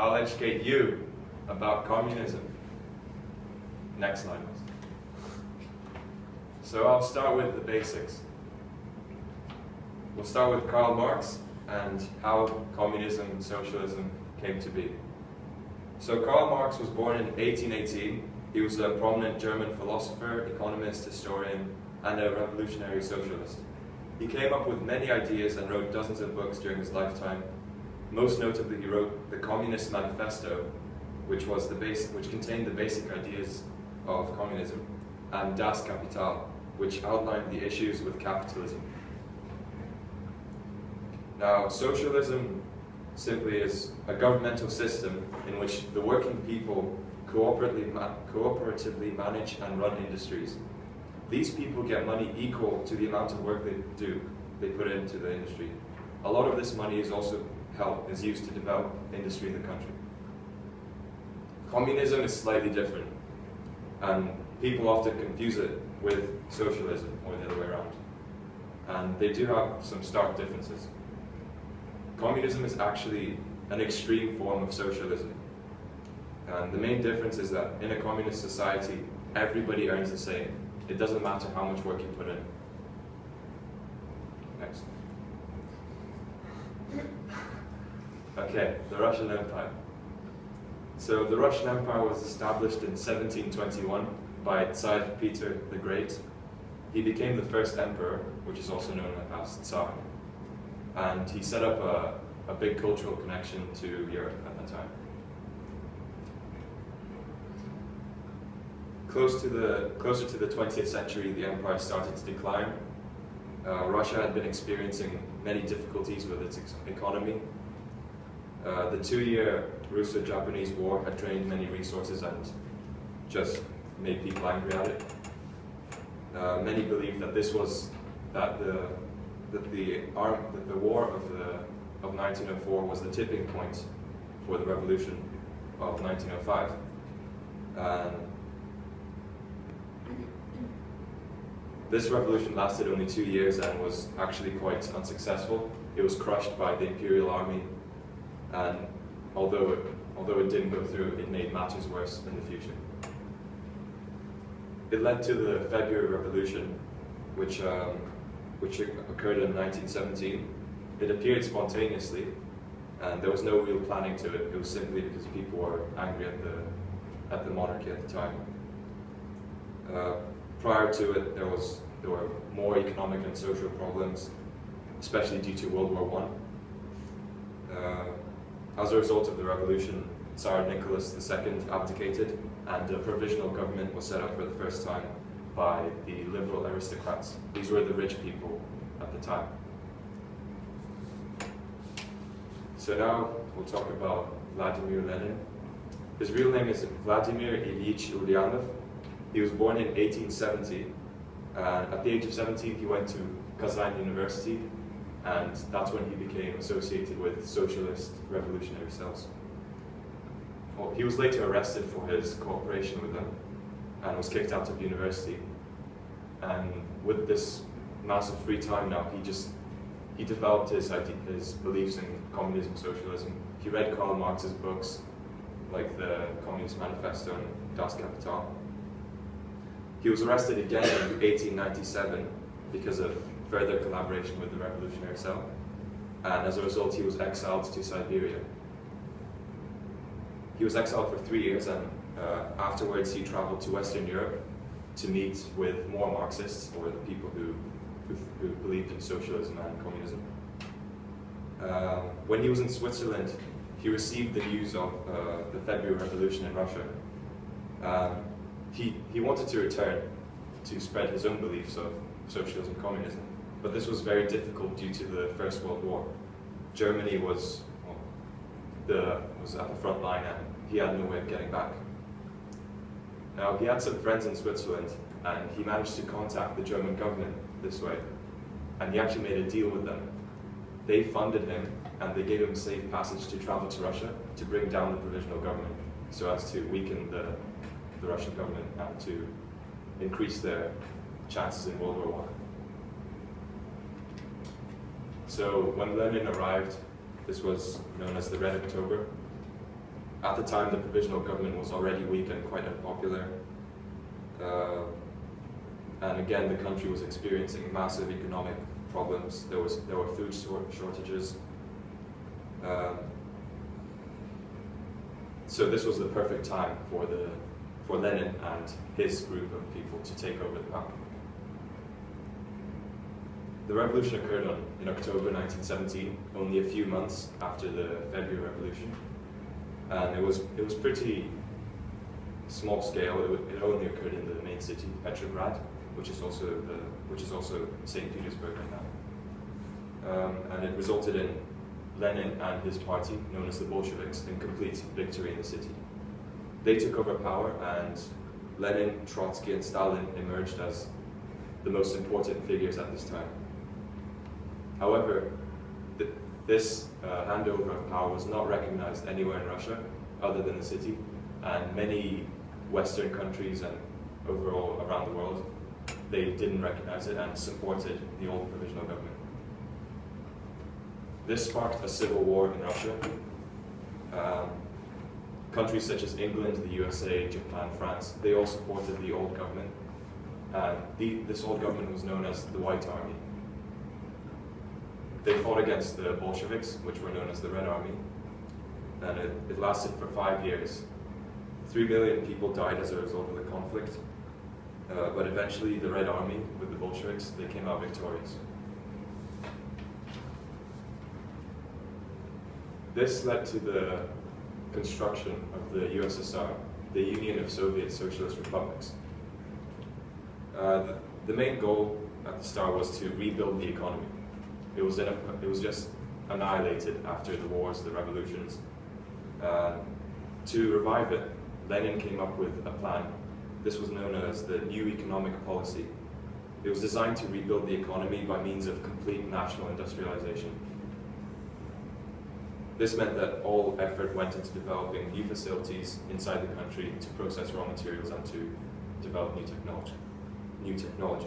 I'll educate you about communism. Next slide. So I'll start with the basics. We'll start with Karl Marx and how communism and socialism came to be. So Karl Marx was born in 1818. He was a prominent German philosopher, economist, historian, and a revolutionary socialist. He came up with many ideas and wrote dozens of books during his lifetime. Most notably, he wrote the Communist Manifesto, which contained the basic ideas of communism, and Das Kapital, which outlined the issues with capitalism. Now, socialism simply is a governmental system in which the working people cooperatively manage and run industries. These people get money equal to the amount of work they put into the industry. A lot of this money is used to develop industry in the country. Communism is slightly different, and people often confuse it with socialism, or the other way around. And they do have some stark differences. Communism is actually an extreme form of socialism. And the main difference is that in a communist society, everybody earns the same. It doesn't matter how much work you put in. Next. Okay, the Russian Empire. So the Russian Empire was established in 1721 by Tsar Peter the Great. He became the first emperor, which is also known as Tsar. And he set up a big cultural connection to Europe at that time. Closer to the 20th century, the empire started to decline. Russia had been experiencing many difficulties with its economy. The 2-year Russo-Japanese War had drained many resources and just made people angry at it. Many believe that the war of 1904 was the tipping point for the revolution of 1905. This revolution lasted only 2 years and was actually quite unsuccessful. It was crushed by the Imperial Army, and although it didn't go through, it made matters worse in the future. It led to the February Revolution, which occurred in 1917. It appeared spontaneously, and there was no real planning to it. It was simply because people were angry at the monarchy at the time. Prior to it, there were more economic and social problems, especially due to World War I. As a result of the revolution, Tsar Nicholas II abdicated, and a provisional government was set up for the first time by the liberal aristocrats. These were the rich people at the time. So now we'll talk about Vladimir Lenin. His real name is Vladimir Ilyich Ulyanov. He was born in 1870. At the age of 17, he went to Kazan University, and that's when he became associated with socialist revolutionary cells. Well, he was later arrested for his cooperation with them and was kicked out of university. And with this massive free time now, he developed his beliefs in communism, socialism. He read Karl Marx's books, like the Communist Manifesto and Das Kapital. He was arrested again in 1897 because of further collaboration with the revolutionary cell, and as a result he was exiled to Siberia. He was exiled for 3 years, and afterwards he traveled to Western Europe to meet with more Marxists, or the people who believed in socialism and communism. When he was in Switzerland, he received the news of the February Revolution in Russia. He wanted to return to spread his own beliefs of socialism and communism, but this was very difficult due to the First World War. Germany was at the front line, and he had no way of getting back. Now, he had some friends in Switzerland, and he managed to contact the German government this way, and he actually made a deal with them. They funded him, and they gave him safe passage to travel to Russia to bring down the provisional government, so as to weaken the Russian government and to increase their chances in World War I. So when Lenin arrived, this was known as the Red October. At the time, the provisional government was already weak and quite unpopular. And again, the country was experiencing massive economic problems. There were food shortages. So this was the perfect time for Lenin and his group of people to take over the power. The revolution occurred in October 1917, only a few months after the February Revolution, and it was pretty small scale. It only occurred in the main city, Petrograd, which is also St. Petersburg right now, and it resulted in Lenin and his party, known as the Bolsheviks, in complete victory in the city. They took over power, and Lenin, Trotsky, and Stalin emerged as the most important figures at this time. However, this handover of power was not recognized anywhere in Russia other than the city, and many Western countries and overall around the world, they didn't recognize it and supported the old provisional government. This sparked a civil war in Russia. Countries such as England, the USA, Japan, France, they all supported the old government. This old government was known as the White Army. They fought against the Bolsheviks, which were known as the Red Army, and it lasted for 5 years. 3 million people died as a result of the conflict, but eventually the Red Army, with the Bolsheviks, they came out victorious. This led to the construction of the USSR, the Union of Soviet Socialist Republics. The main goal at the start was to rebuild the economy. It was just annihilated after the wars, the revolutions. To revive it, Lenin came up with a plan. This was known as the New Economic Policy. It was designed to rebuild the economy by means of complete national industrialization. This meant that all effort went into developing new facilities inside the country to process raw materials and to develop new technology.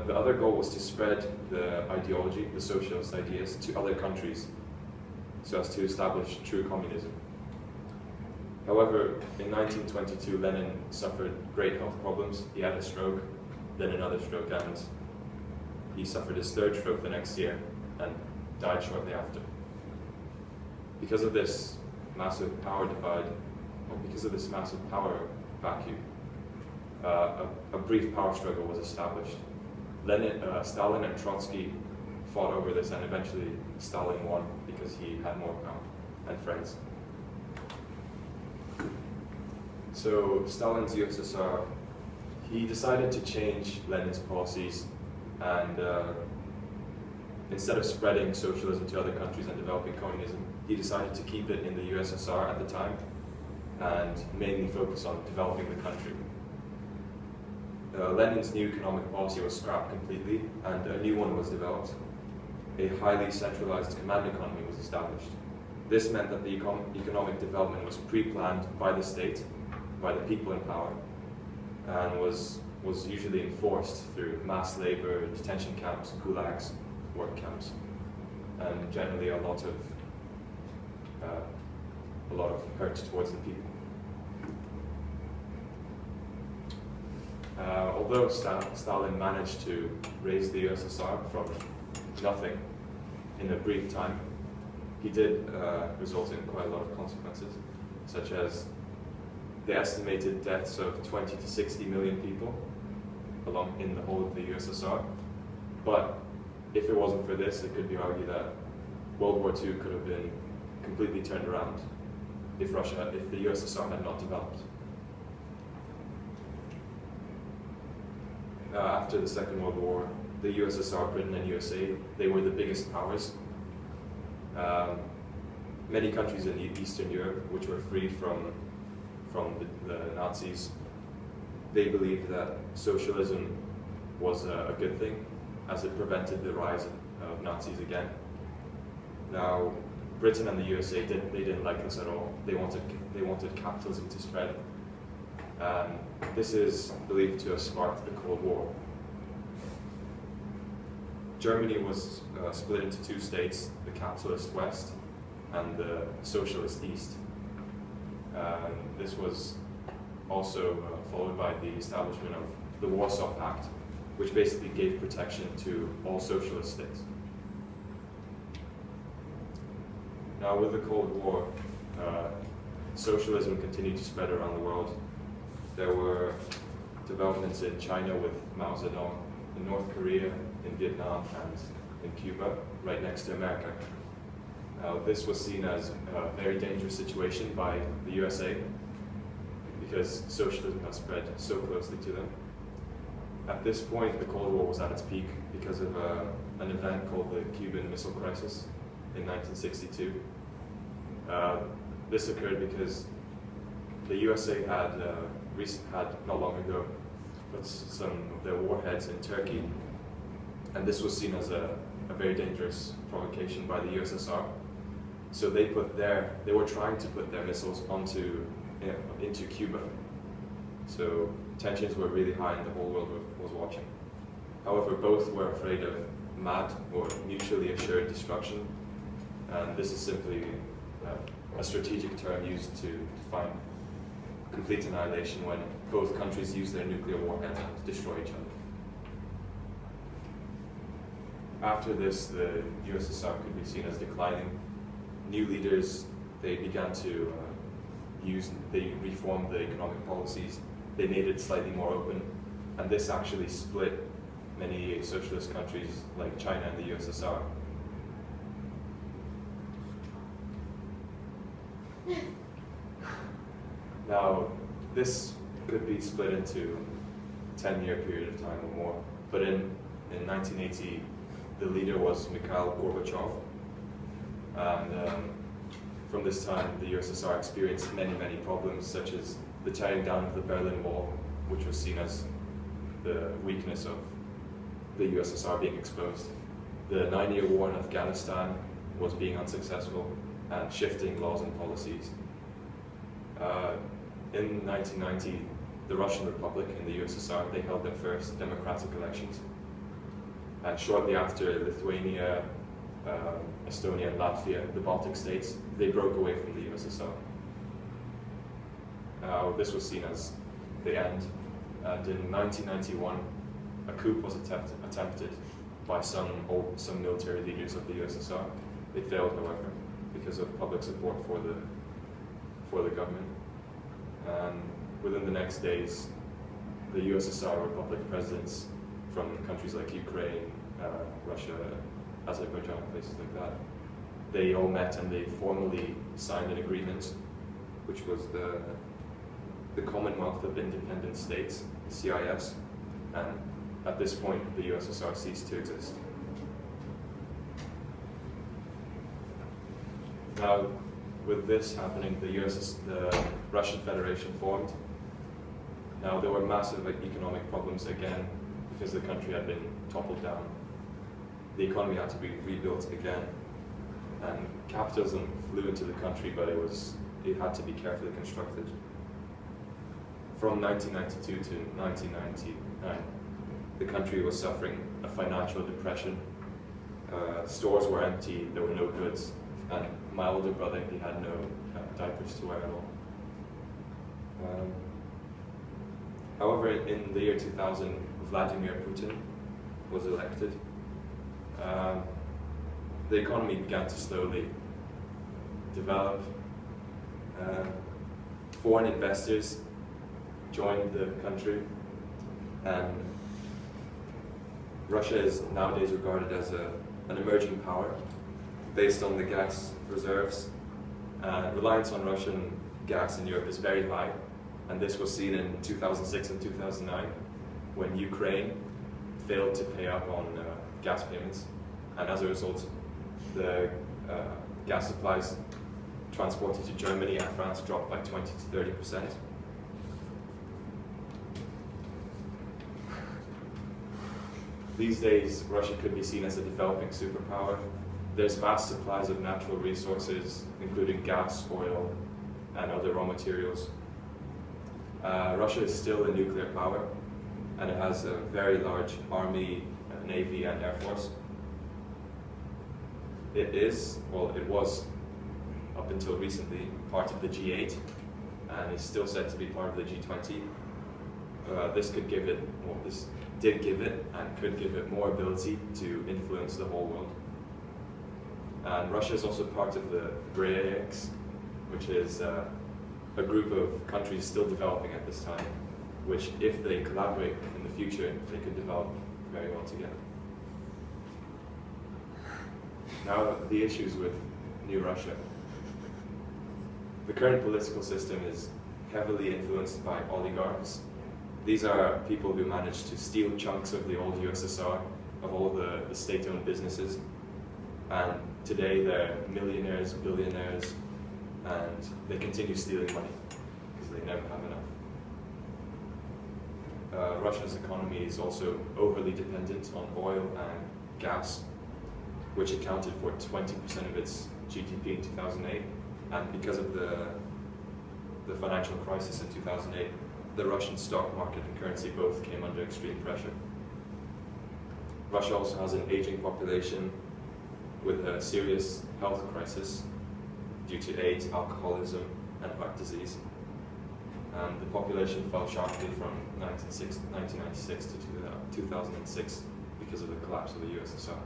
The other goal was to spread the ideology, the socialist ideas, to other countries so as to establish true communism. However, in 1922, Lenin suffered great health problems. He had a stroke, then another stroke, and he suffered his third stroke the next year and died shortly after. Because of this massive power divide, or because of this massive power vacuum, a brief power struggle was established. Stalin and Trotsky fought over this, and eventually Stalin won because he had more power and friends. So Stalin's USSR, he decided to change Lenin's policies, and instead of spreading socialism to other countries and developing communism, he decided to keep it in the USSR at the time and mainly focus on developing the country. Lenin's new economic policy was scrapped completely, and a new one was developed. A highly centralized command economy was established. This meant that the economic development was pre-planned by the state, by the people in power, and was usually enforced through mass labor, detention camps, gulags, work camps, and generally a lot of hurt towards the people. Although Stalin managed to raise the USSR from nothing in a brief time, he did result in quite a lot of consequences, such as the estimated deaths of 20 to 60 million people in the whole of the USSR. But if it wasn't for this, it could be argued that World War II could have been completely turned around if the USSR had not developed. After the Second World War, the USSR, Britain, and USA, they were the biggest powers. Many countries in Eastern Europe, which were freed from the Nazis, they believed that socialism was a good thing, as it prevented the rise of Nazis again. Now, Britain and the USA didn't like this at all. They wanted capitalism to spread. This is believed to have sparked the Cold War. Germany was split into two states, the capitalist West and the socialist East. This was also followed by the establishment of the Warsaw Pact, which basically gave protection to all socialist states. Now, with the Cold War, socialism continued to spread around the world. There were developments in China with Mao Zedong, in North Korea, in Vietnam, and in Cuba, right next to America. Now, this was seen as a very dangerous situation by the USA because socialism had spread so closely to them. At this point, the Cold War was at its peak because of an event called the Cuban Missile Crisis in 1962. This occurred because the USA had not long ago put some of their warheads in Turkey, and this was seen as a very dangerous provocation by the USSR. So they were trying to put their missiles into Cuba. So tensions were really high and the whole world was watching. However, both were afraid of MAD, or mutually assured destruction, and this is simply a strategic term used to define complete annihilation when both countries use their nuclear warheads to destroy each other. After this, the USSR could be seen as declining. New leaders, they began to they reformed the economic policies, they made it slightly more open, and this actually split many socialist countries like China and the USSR. Now, this could be split into a 10-year period of time or more, but in 1980, the leader was Mikhail Gorbachev, and from this time, the USSR experienced many problems, such as the tearing down of the Berlin Wall, which was seen as the weakness of the USSR being exposed. The 9-year war in Afghanistan was being unsuccessful, and shifting laws and policies. In 1990, the Russian Republic and the USSR, they held their first democratic elections. And shortly after, Lithuania, Estonia, and Latvia, the Baltic states, they broke away from the USSR. This was seen as the end. And in 1991, a coup was attempted by some military leaders of the USSR. They failed, however, because of public support for the government. And within the next days, the USSR Republic presidents from countries like Ukraine, Russia, Azerbaijan, places like that, they all met and they formally signed an agreement, which was the Commonwealth of Independent States, CIS, and at this point, the USSR ceased to exist. Now, with this happening, the Russian Federation formed. Now, there were massive economic problems again because the country had been toppled down. The economy had to be rebuilt again, and capitalism flew into the country, but it had to be carefully constructed. From 1992 to 1999, the country was suffering a financial depression. Stores were empty, there were no goods, and my older brother, he had no diapers to wear at all. However, in the year 2000, Vladimir Putin was elected. The economy began to slowly develop. Foreign investors joined the country, and Russia is nowadays regarded as an emerging power based on the gas reserves. Reliance on Russian gas in Europe is very high, and this was seen in 2006 and 2009 when Ukraine failed to pay up on gas payments, and as a result, the gas supplies transported to Germany and France dropped by 20 to 30%. These days, Russia could be seen as a developing superpower. There's vast supplies of natural resources, including gas, oil, and other raw materials. Russia is still a nuclear power, and it has a very large army, navy, and air force. It was up until recently, part of the G8, and is still said to be part of the G20. This could give it, well, this did give it, and could give it more ability to influence the whole world. And Russia is also part of the BRICS, which is a group of countries still developing at this time, which, if they collaborate in the future, they could develop very well together. Now, the issues with New Russia. The current political system is heavily influenced by oligarchs. These are people who managed to steal chunks of the old USSR, of all the state-owned businesses, and today they're millionaires, billionaires, and they continue stealing money because they never have enough. Russia's economy is also overly dependent on oil and gas, which accounted for 20% of its GDP in 2008. And because of the financial crisis in 2008, the Russian stock market and currency both came under extreme pressure. Russia also has an aging population with a serious health crisis due to AIDS, alcoholism, and heart disease. And the population fell sharply from 1996 to 2006 because of the collapse of the USSR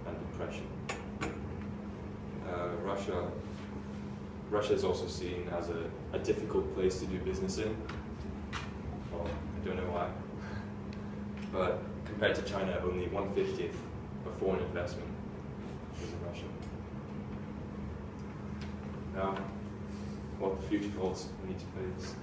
and depression. Russia is also seen as a difficult place to do business in. Well, I don't know why. But compared to China, only 1/50 of foreign investment is in Russia. Now, what the future holds, we need to face.